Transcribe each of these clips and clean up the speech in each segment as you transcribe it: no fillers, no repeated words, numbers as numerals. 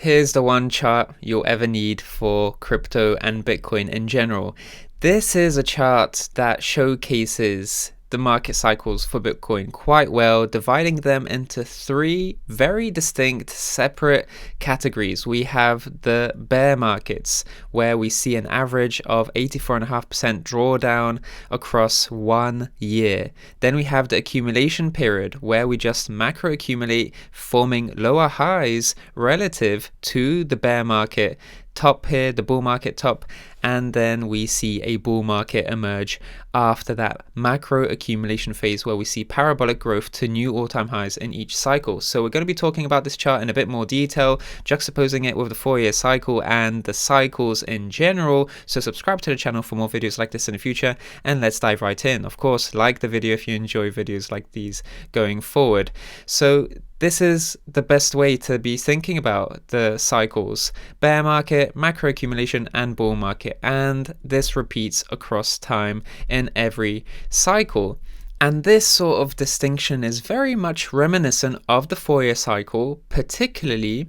here's the one chart you'll ever need for crypto and Bitcoin in general. This is a chart that showcases the market cycles for Bitcoin quite well, dividing them into three very distinct separate categories. We have the bear markets, where we see an average of 84.5% drawdown across 1 year. Then we have the accumulation period, where we just macro accumulate, forming lower highs relative to the bear market top here, the bull market top, and then we see a bull market emerge after that macro accumulation phase, where we see parabolic growth to new all-time highs in each cycle. So we're going to be talking about this chart in a bit more detail, juxtaposing it with the 4-year cycle and the cycles in general. So subscribe to the channel for more videos like this in the future, and let's dive right in. Of course, like the video if you enjoy videos like these going forward. So this is the best way to be thinking about the cycles: bear market, macro accumulation, and bull market. And this repeats across time in every cycle. And this sort of distinction is very much reminiscent of the 4-year cycle, particularly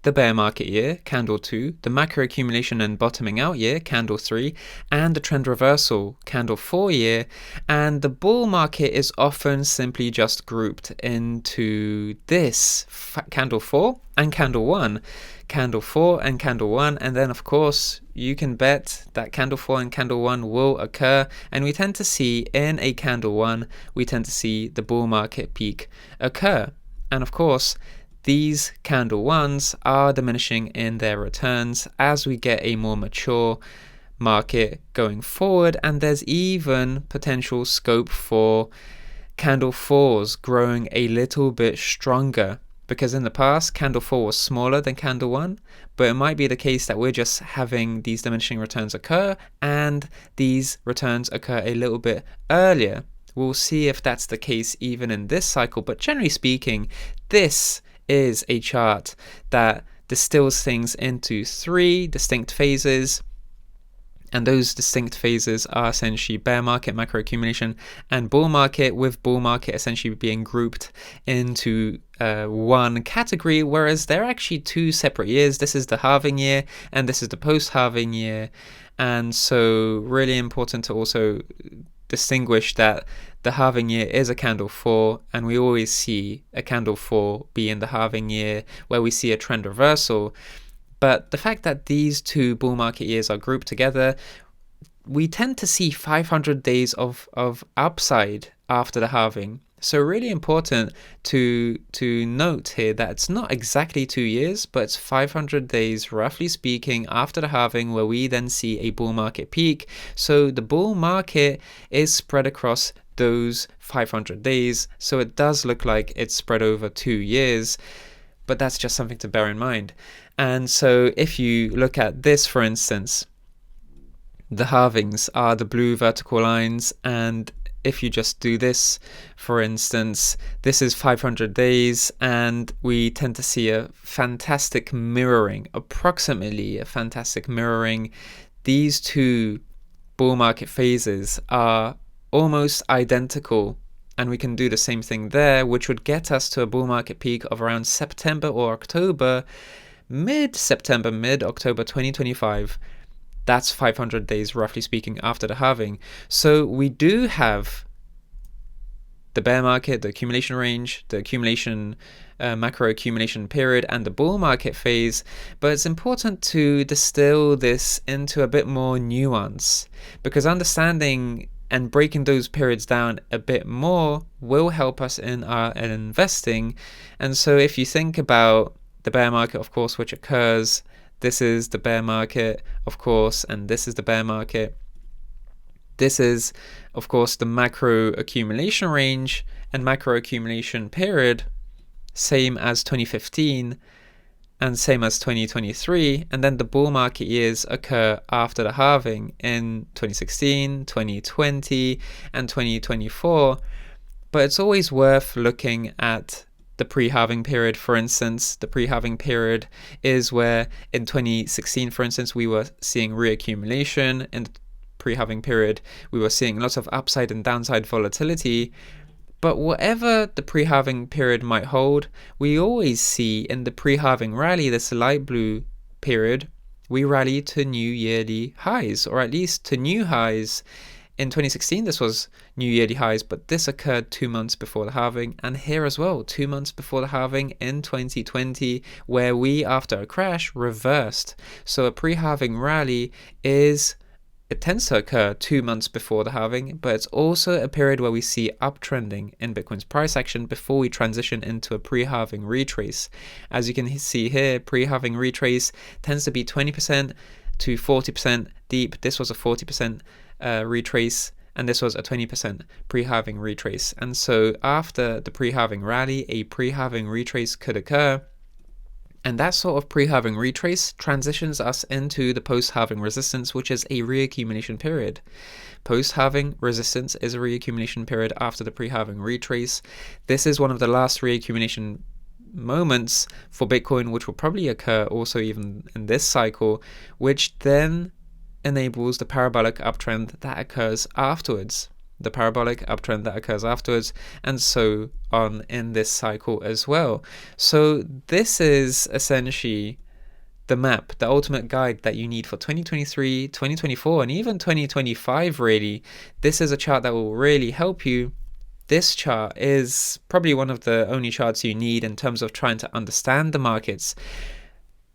the bear market year, candle 2, the macro accumulation and bottoming out year, candle 3, and the trend reversal, candle 4 year. And the bull market is often simply just grouped into this candle 4 and candle 1, candle 4 and candle 1, and then of course you can bet that candle 4 and candle 1 will occur, and we tend to see in a candle 1, we tend to see the bull market peak occur. And of course, these candle 1s are diminishing in their returns as we get a more mature market going forward, and there's even potential scope for candle 4s growing a little bit stronger, because in the past candle 4 was smaller than candle 1, but it might be the case that we're just having these diminishing returns occur, and these returns occur a little bit earlier. We'll see if that's the case even in this cycle, but generally speaking, this is a chart that distills things into 3 distinct phases, and those distinct phases are essentially bear market, macro accumulation, and bull market, with bull market essentially being grouped into one category, whereas they're actually 2 separate years. This is the halving year and this is the post-halving year. And so really important to also distinguish that the halving year is a candle 4, and we always see a candle 4 be in the halving year where we see a trend reversal. But the fact that these 2 bull market years are grouped together, we tend to see 500 days of upside after the halving. So really important to note here that it's not exactly 2 years, but it's 500 days, roughly speaking, after the halving, where we then see a bull market peak. So the bull market is spread across those 500 days. So it does look like it's spread over 2 years, but that's just something to bear in mind. And so if you look at this, for instance, the halvings are the blue vertical lines, and if you just do this, for instance, this is 500 days, and we tend to see a fantastic mirroring, approximately a fantastic mirroring. These 2 bull market phases are almost identical, and we can do the same thing there, which would get us to a bull market peak of around September or October, mid-September, mid-October 2025. That's 500 days, roughly speaking, after the halving. So we do have the bear market, the accumulation range, the accumulation, macro accumulation period, and the bull market phase. But it's important to distill this into a bit more nuance, because understanding and breaking those periods down a bit more will help us in our investing. And so if you think about the bear market, of course, which occurs, this is the bear market, of course, and this is the bear market. This is, of course, the macro accumulation range and macro accumulation period, same as 2015 and same as 2023. And then the bull market years occur after the halving in 2016, 2020, and 2024. But it's always worth looking at the pre-halving period. For instance, the pre-halving period is where in 2016, for instance, we were seeing reaccumulation. In the pre-halving period, we were seeing lots of upside and downside volatility. But whatever the pre-halving period might hold, we always see in the pre-halving rally, this light blue period, we rally to new yearly highs, or at least to new highs. In 2016, this was new yearly highs, but this occurred 2 months before the halving, and here as well, 2 months before the halving in 2020, where we, after a crash, reversed. So a pre-halving rally it tends to occur 2 months before the halving, but it's also a period where we see uptrending in Bitcoin's price action before we transition into a pre-halving retrace. As you can see here, pre-halving retrace tends to be 20% to 40% deep. This was a 40% retrace, and this was a 20% pre-halving retrace. And so after the pre-halving rally, a pre-halving retrace could occur. And that sort of pre-halving retrace transitions us into the post-halving resistance, which is a reaccumulation period. Post-halving resistance is a reaccumulation period after the pre-halving retrace. This is one of the last reaccumulation moments for Bitcoin, which will probably occur also even in this cycle, which then enables the parabolic uptrend that occurs afterwards. And so on in this cycle as well. So this is essentially the map, the ultimate guide that you need for 2023, 2024, and even 2025 really. This is a chart that will really help you. This chart is probably one of the only charts you need in terms of trying to understand the markets,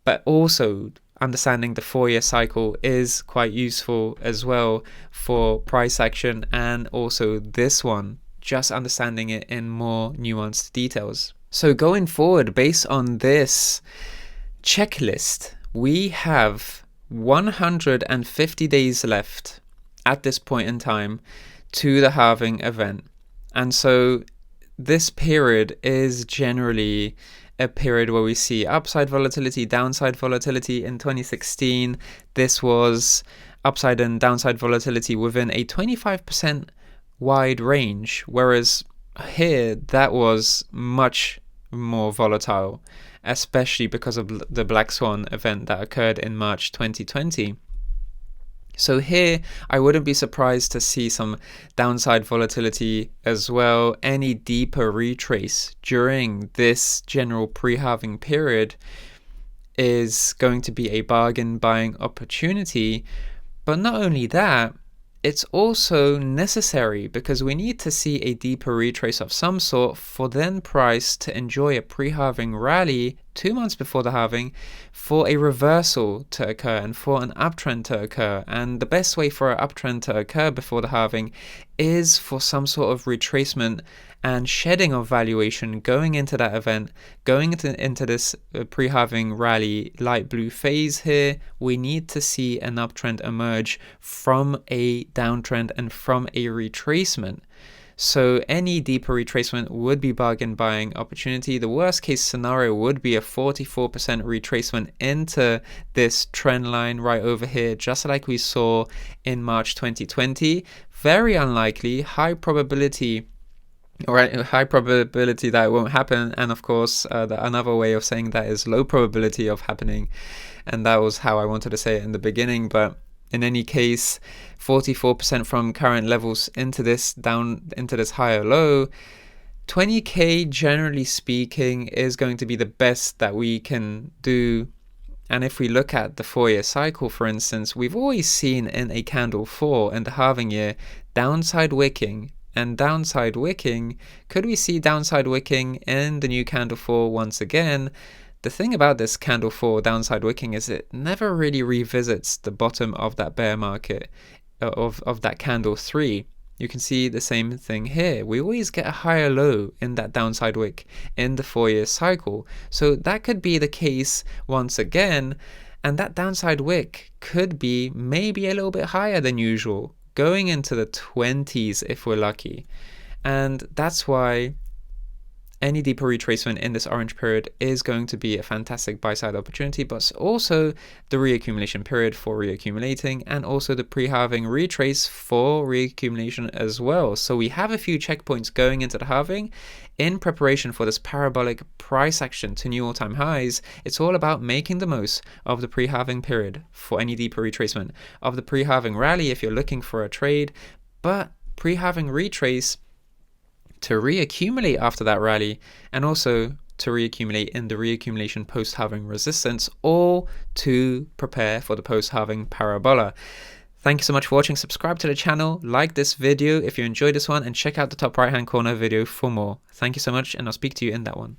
but also understanding the 4-year cycle is quite useful as well for price action, and also this one, just understanding it in more nuanced details. So going forward, based on this checklist, we have 150 days left at this point in time to the halving event. And so this period is generally a period where we see upside volatility, downside volatility. In 2016, this was upside and downside volatility within a 25% wide range, whereas here that was much more volatile, especially because of the Black Swan event that occurred in March 2020. So here, I wouldn't be surprised to see some downside volatility as well. Any deeper retrace during this general pre-halving period is going to be a bargain buying opportunity. But not only that, it's also necessary because we need to see a deeper retrace of some sort for then price to enjoy a pre-halving rally 2 months before the halving, for a reversal to occur and for an uptrend to occur. And the best way for an uptrend to occur before the halving is for some sort of retracement and shedding of valuation going into that event, going into this pre-halving rally light blue phase here. We need to see an uptrend emerge from a downtrend and from a retracement. So any deeper retracement would be bargain buying opportunity. The worst case scenario would be a 44% retracement into this trend line right over here, just like we saw in March 2020. Very unlikely, high probability that it won't happen. And of course, another way of saying that is low probability of happening. And that was how I wanted to say it in the beginning. But in any case, 44% from current levels into this higher low. 20k, generally speaking, is going to be the best that we can do. And if we look at the 4-year cycle, for instance, we've always seen in a candle 4 in the halving year, downside wicking. And downside wicking, could we see downside wicking in the new candle 4 once again? The thing about this candle 4 downside wicking is it never really revisits the bottom of that bear market of that candle 3. You can see the same thing here. We always get a higher low in that downside wick in the 4-year cycle. So that could be the case once again. And that downside wick could be maybe a little bit higher than usual, going into the 20s if we're lucky. And that's why any deeper retracement in this orange period is going to be a fantastic buy-side opportunity, but also the reaccumulation period for reaccumulating, and also the pre-halving retrace for reaccumulation as well. So we have a few checkpoints going into the halving in preparation for this parabolic price action to new all-time highs. It's all about making the most of the pre-halving period for any deeper retracement of the pre-halving rally if you're looking for a trade, but pre-halving retrace to reaccumulate after that rally, and also to reaccumulate in the reaccumulation post-halving resistance, all to prepare for the post-halving parabola. Thank you so much for watching. Subscribe to the channel, like this video if you enjoyed this one, and check out the top right hand corner video for more. Thank you so much, and I'll speak to you in that one.